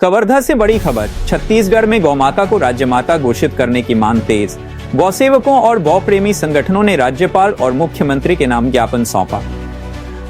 कवर्धा से बड़ी खबर, छत्तीसगढ़ में गौमाता को राज्य माता घोषित करने की मांग तेज। गौसेवकों और गौ प्रेमी संगठनों ने राज्यपाल और मुख्यमंत्री के नाम ज्ञापन सौंपा।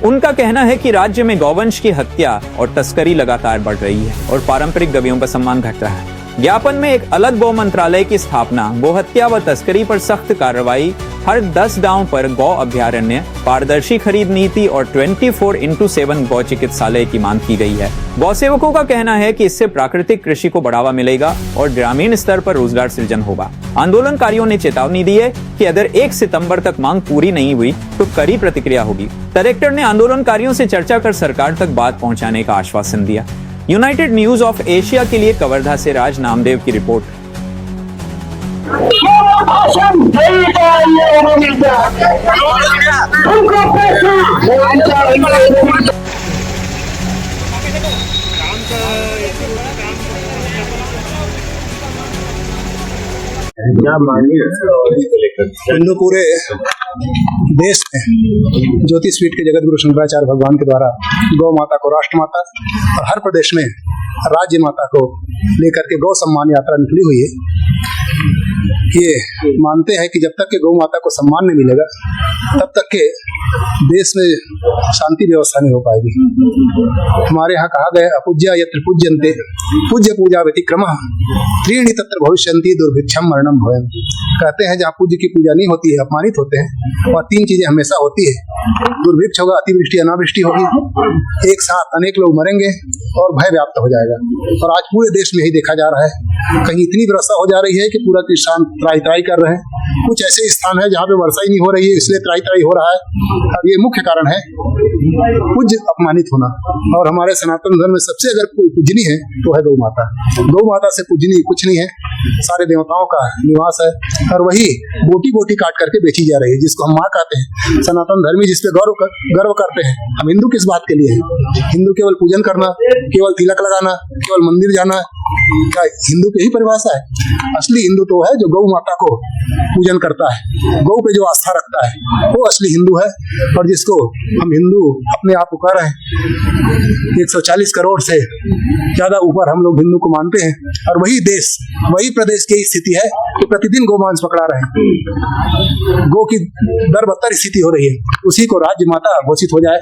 उनका कहना है कि राज्य में गौवंश की हत्या और तस्करी लगातार बढ़ रही है और पारंपरिक गवियों का सम्मान घट रहा है। ज्ञापन में एक अलग गौ मंत्रालय की स्थापना, गोहत्या व तस्करी पर सख्त कार्रवाई, हर 10 गांव पर गौ अभ्यारण्य, पारदर्शी खरीद नीति और 24x7 गौ चिकित्सालय की मांग की गई है। गौसेवकों का कहना है कि इससे प्राकृतिक कृषि को बढ़ावा मिलेगा और ग्रामीण स्तर पर रोजगार सृजन होगा। आंदोलनकारियों ने चेतावनी दी है कि अगर 1 सितंबर तक मांग पूरी नहीं हुई तो कड़ी प्रतिक्रिया होगी। कलेक्टर ने आंदोलनकारियों से चर्चा कर सरकार तक बात पहुंचाने का आश्वासन दिया। यूनाइटेड न्यूज ऑफ एशिया के लिए कवर्धा से राज नामदेव की रिपोर्ट। हिंदू पूरे देश में ज्योतिषपीठ के जगत गुरु शंकराचार्य भगवान के द्वारा गौ माता को राष्ट्र माता और हर प्रदेश में राज्य माता को लेकर के गौ सम्मान यात्रा निकली हुई है। ये मानते हैं कि जब तक के गौ माता को सम्मान नहीं मिलेगा तब तक के देश में शांति व्यवस्था नहीं हो पाएगी। हमारे यहाँ कहा गया अपूज्या यत्र पूज्यन्ते पूज्य पूजा व्यतिक्रमः त्रीणि तत्र भविष्यन्ति दुर्भिक्षम मरणम भयम्। कहते हैं जहाँ पूज्य की पूजा नहीं होती है, अपमानित होते हैं, और 3 चीजें हमेशा होती है। दुर्भिक्ष होगा, अतिवृष्टि अनावृष्टि होगी, एक साथ अनेक लोग मरेंगे और भय व्याप्त हो जाएगा। और आज पूरे देश में ही देखा जा रहा है, कहीं इतनी वर्षा हो जा रही है कि पूरा किसान त्राई कर रहे हैं। कुछ ऐसे स्थान है जहाँ पे वर्षा ही नहीं हो रही है, इसलिए त्राई हो रहा है। और ये मुख्य कारण है पूज्य अपमानित होना। और हमारे सनातन धर्म में सबसे अगर कोई पूजनी है तो है गौ माता। गौ माता से पूजनी कुछ नहीं है, सारे देवताओं का निवास है। और वही बोटी बोटी काट करके बेची जा रही है, जिसको हम माँ कहते हैं। सनातन धर्मी जिसपे गर्व करते हैं। हम हिंदू किस बात के लिए हैं? हिंदू केवल पूजन करना, केवल तिलक लगाना, केवल मंदिर जाना, क्या हिंदू की ही परिभाषा है? असली हिंदू तो है जो गौ माता को पूजन करता है, गौ पे जो आस्था रखता है, वो असली हिंदू है। और जिसको हम हिंदू अपने आप को कह रहे हैं, 140 करोड़ से ज्यादा ऊपर हम लोग हिंदू को मानते हैं। और वही देश, वही प्रदेश की स्थिति है कि प्रतिदिन गोमांस पकड़ा रहे हैं। गौ की दर बदतर स्थिति हो रही है। उसी को राज्य माता घोषित हो जाए।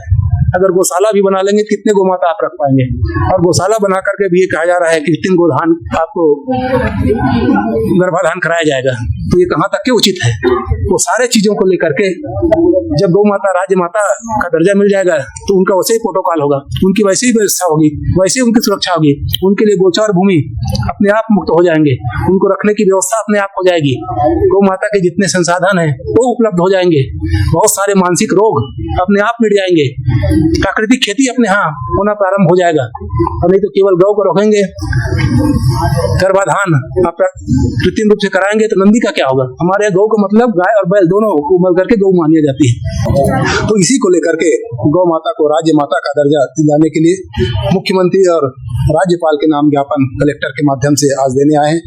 अगर गौशाला भी बना लेंगे, कितने गौ माता आप रख पाएंगे? और गौशाला बना करके भी ये कहा जा रहा है कि कृत्रिम गोधान आपको गर्भाधान कराया जाएगा, तो ये कहाँ तक के उचित है? वो सारे चीजों को लेकर के जब गौ माता राज्य माता का दर्जा मिल जाएगा तो उनका वैसे ही प्रोटोकॉल होगा, उनकी वैसे ही व्यवस्था होगी, वैसे ही उनकी सुरक्षा होगी। उनके लिए गोचर भूमि अपने आप मुक्त हो जाएंगे, उनको रखने की व्यवस्था अपने आप हो जाएगी। गौ माता के जितने संसाधन है वो उपलब्ध हो जाएंगे। बहुत सारे मानसिक रोग अपने आप मिट जाएंगे। प्राकृतिक खेती अपने यहाँ होना प्रारंभ हो जाएगा। और नहीं तो केवल गौ को रखेंगे, गर्भाधान आप कृत्रिम रूप से कराएंगे तो नंदी का क्या होगा? हमारे गौ का मतलब गाय और बैल दोनों को मिल करके गौ मानी जाती है। तो इसी को लेकर के गौ माता को राज्य माता का दर्जा दिलाने के लिए मुख्यमंत्री और राज्यपाल के नाम ज्ञापन कलेक्टर के माध्यम से आज देने आए हैं।